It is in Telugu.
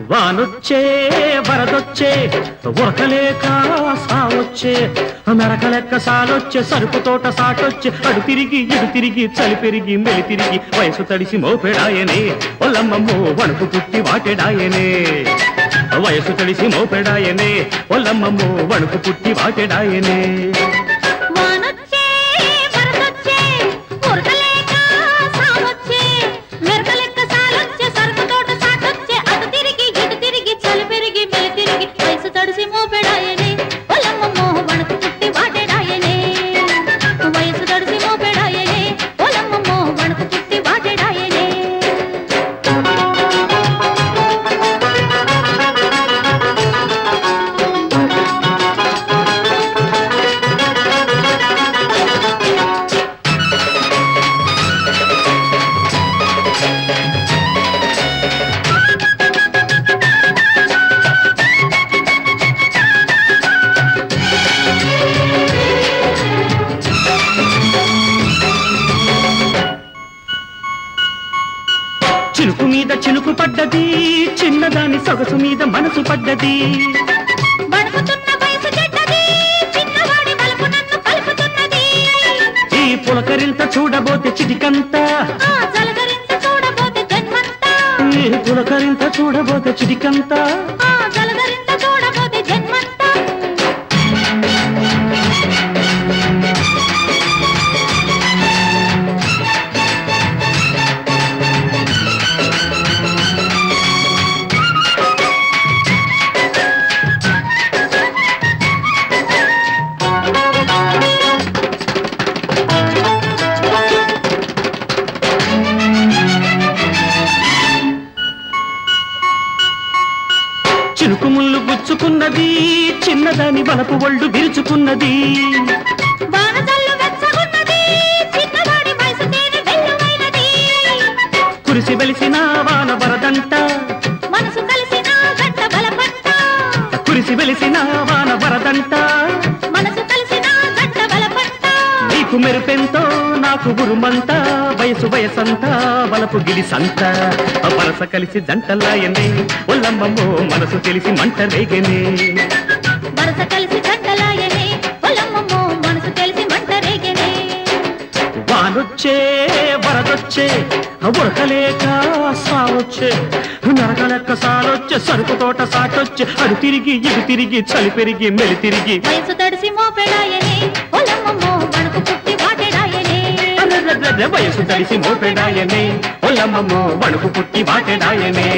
వానొచ్చే వరదొచ్చే ఉరకలేక సావొచ్చే మెరకలెక్క సాలొచ్చే సరుకు తోట సాటొచ్చే అడు తిరిగి ఇడు తిరిగి చలి పెరిగి మెలి తిరిగి వయసు తడిసి మోపెడాయనే ఒల్లమ్మమ్మో వణుకు పుట్టి వాటెడాయనే వయసు తడిసి మోపెడాయనే ఒల్లమ్మమ్మో వణుకు పుట్టి వాటెడాయనే చినుకు మీద చినుకు పడ్డది చిన్నదాని సొగసు మీద మనసు పడ్డది ఈ పులకరింత చూడబోతే చిటికంత ఈ పులకరింత చూడబోతే చిటికంత చినుకు ముళ్ళు గుచ్చుకున్నది చిన్నదాని వలపు ఒళ్ళు విరుచుకున్నది కురిసి వెలిసిన వాన వరదంట కురిసి వెలిసిన వాన వరదంట నీకు మెరుపెంతో నాకు గురుమంతా వయసు వయసంతా వలపు గిలిసంత వరస కలిసి జంటలాయనే ఒల్లమ్మమ్మో మనసు తెలిసి మంట రేగనే వరస కలిసి జంటలాయనే ఒల్లమ్మమ్మో మనసు తెలిసి మంట రేగనే వానొచ్చే వరదొచ్చే ఉరకలేక సావొచ్చే నరకలెక్క సాలొచ్చే సరుకు తోట సాటొచ్చే అడు తిరిగి ఇడు తిరిగి చలి పెరిగి మెలి తిరిగి వయసు తడిసి మోపెడాయనే ఒల్లమ్మమ్మో వణుకు పుట్టి వాటెడాయనే వయసు తడిసి మోపెడాయనే ఒల్లమ్మమ్మో వణుకు పుట్టి వాటెడాయనే